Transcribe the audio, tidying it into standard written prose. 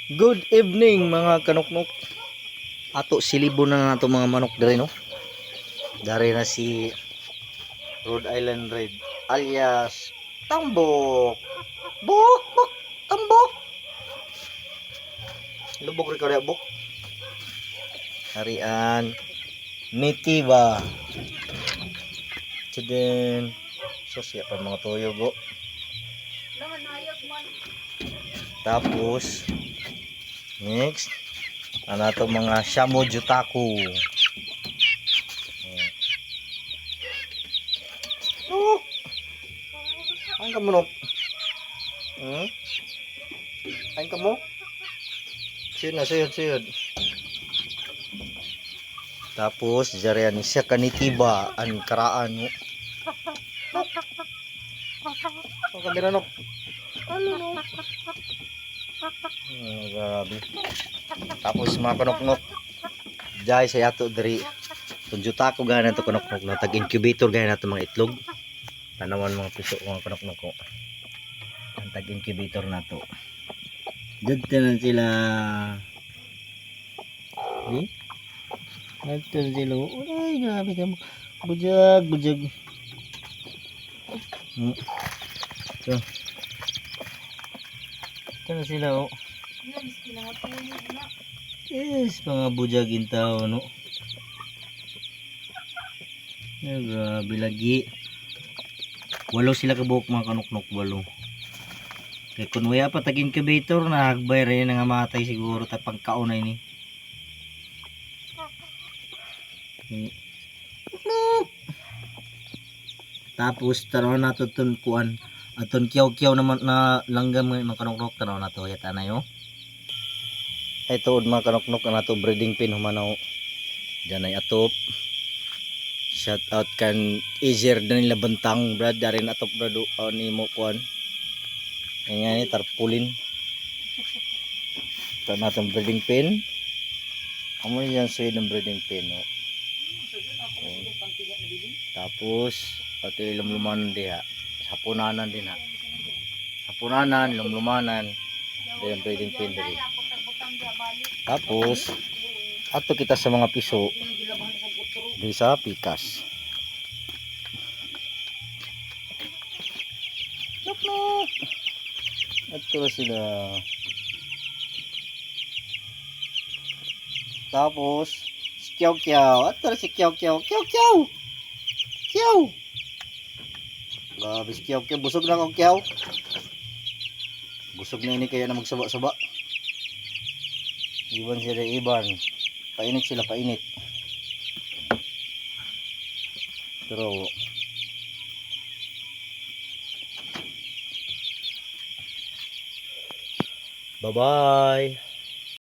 Good evening mga kanuknok. Ato silibo na nato mga manok diri no. Dari na si Rhode Island Red alias Tambok. Bok, bok, tambok. Lubog rin kaya bok. Harian Nitiba. Then so siya pa mga toyo go. Tapos next ano to mga Shamu Jutaku. Oh. Ang kamu no? Ang kamu? Siyod. Tapos jarian siya kanitiba an karaan mo. Ang kamera no. Ano no? Grabe. Tapos mga kanoknok jay sa yato diri tunjuta ko gana to kanoknok no tag incubator gana to mga itlog tanawan mga piso mga kanoknok ko ang tag incubator na to dito na sila dito na sila ay grabe ka bujag so dito na sila oh. Yes, mga bujagin tao no. Grabe lagi. Walo sila kabuok mga kanuknok walo. Kay kun waya pa tag incubator na hagbay rin nga matay siguro ta pagkaunay ni. Tapos tanaw nato ton kuan aton kiyaw naman na langgam mga kanuknok tanaw nato yata na yo. Ito mga kanuknok na to breeding pin humanaw dyan ay atop shout out kan easier na nila bantang brad darin atop brado ni mo kuan ay nga ni tarpulin ito natong breeding pin amo yan suy ng breeding pin no? Okay. Tapos pati lumlumanan diha hapunanan din ha hapunanan lumlumanan yung breeding pin diri. Tapos ato kita sa mga piso di sa pikas. Nok. Ato sila. Tapos si Kiyaw. Ato si Kiyaw. Grabe si Kiyaw. Busog na ang Kiyaw. Busog na ini kaya na magsaba-saba. Iban sila iban. Painit sila painit. Pero bye-bye.